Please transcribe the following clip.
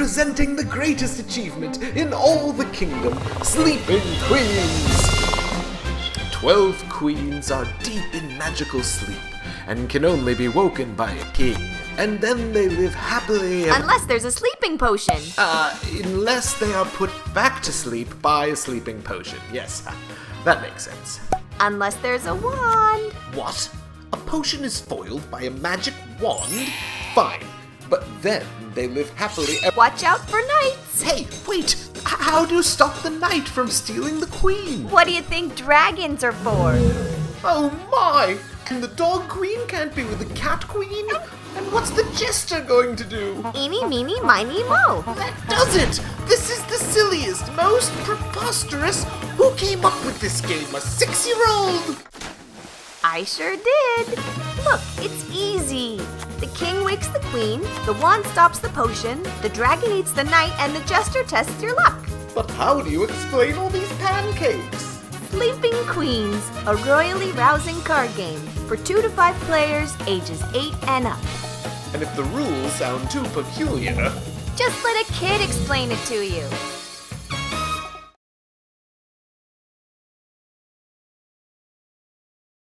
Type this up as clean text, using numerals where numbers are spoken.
presenting the greatest achievement in all the kingdom, Sleeping Queens! 12 queens are deep in magical sleep and can only be woken by a king, and then they live happily Unless there's a sleeping potion. Unless they are put back to sleep by a sleeping potion. Yes, that makes sense. Unless there's a wand. What? A potion is foiled by a magic wand? Fine, but then they live happily ever... Watch out for knights. Hey, wait! How do you stop the knight from stealing the queen? What do you think dragons are for? Oh my! And the dog queen can't be with the cat queen? And what's the jester going to do? Eeny, meeny, miny, mo. That does it! This is the silliest, most preposterous... Who came up with this game? A 6-year-old? I sure did. Look, it's easy. The king wakes the queen, the wand stops the potion, the dragon eats the knight, and the jester tests your luck. But how do you explain all these pancakes? Sleeping Queens, a royally rousing card game for 2 to 5 players, ages 8 and up. And if the rules sound too peculiar... Just let a kid explain it to you.